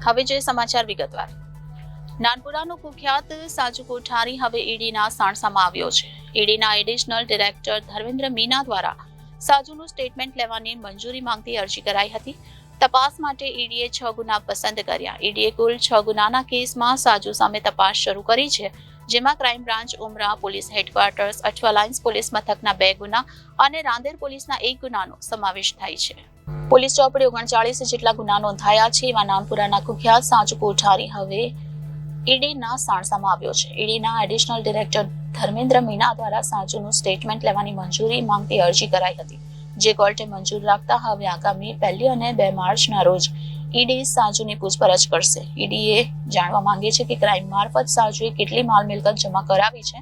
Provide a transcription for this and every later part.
હવે જે સમાચાર વિગતવાર. નાનપુરાનો કુખ્યાત સાજુ કોઠારી હવે ઈડીના સાણસામાં આવ્યો છે. ઈડીના એડિશનલ ડિરેક્ટર ધર્મેન્દ્ર મીના દ્વારા સાજુનું સ્ટેટમેન્ટ લેવાની મંજૂરી માંગતી અરજી કરાઈ હતી. તપાસ માટે ઈડીએ 6 ગુના પસંદ કર્યા. ઈડીએ કુલ 6 ગુનાના કેસમાં સાજુ સામે તપાસ શરૂ કરી છે, જેમાં crime branch Umra police headquarters, Athwa lines police મથકના 2 ગુના અને રાંદેર પોલીસના 1 ગુનાનો સમાવેશ થાય છે. પોલીસ ચોપડે 39 જેટલા ગુના નોંધાયા છે. એવા નાનપુરાના કુખ્યાત સાજુ કોઠારી હવે ઈડીના સાણસામાં આવ્યો છે. ઈડીના એડિશનલ ડિરેક્ટર ધર્મેન્દ્ર મીના દ્વારા સાજુનું સ્ટેટમેન્ટ લેવાની મંજૂરી માંગતી અરજી કરાઈ હતી, જે કોર્ટે મંજૂર રાખતા હવે આગામી 1 અને 2 માર્ચના રોજ ઈડી સાજુની પૂછપરછ કરશે. ઈડીએ જાણવા માંગે છે કે ક્રાઇમ મારફત સાજુએ કેટલી માલ મિલકત જમા કરાવી છે,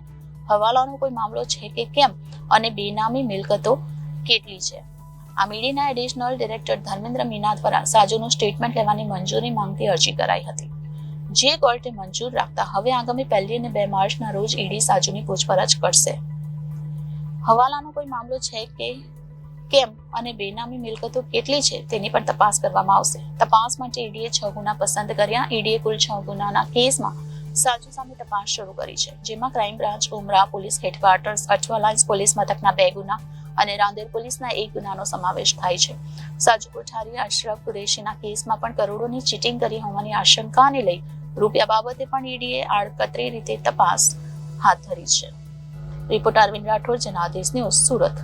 હવાલાનો કોઈ મામલો છે કે કેમ અને બેનામી મિલકતો કેટલી છે. આ ઈડીના એડિશનલ ડિરેક્ટર ધર્મેન્દ્ર મીના દ્વારા સાજુનું સ્ટેટમેન્ટ લેવાની મંજૂરી માંગતી અરજી કરાઈ હતી, જે કોર્ટે મંજૂર રાખતા હવે આગામી 1 અને 2 માર્ચના રોજ ઈડી સાજુની પૂછપરછ કરશે. હવાલાનો કોઈ મામલો છે કે કેમ અને બેનામી મિલકતો કેટલી છે તેની પણ તપાસ કરવામાં આવશે. તપાસ માટે ઈડીએ 6 ગુના પસંદ કર્યા. ઈડીએ કુલ 6 ગુનાના કેસમાં સાજુ સામે તપાસ શરૂ કરી છે, જેમાં crime branch Umra police headquarters, Athwa lines police મથકના 2 ગુના અને રાંદેર પોલીસના 1 ગુનાનો સમાવેશ થાય છે. સાજુ કોઠારી અશરફ કુરેશીના કેસમાં પણ કરોડોની ચીટિંગ કરી હોવાની આશંકાને લઈ રૂપિયા બાબતે પણ ઈડીએ આડકતરી રીતે તપાસ હાથ ધરી છે. Reporter Arvind Rathod, Janadesh news, Surat.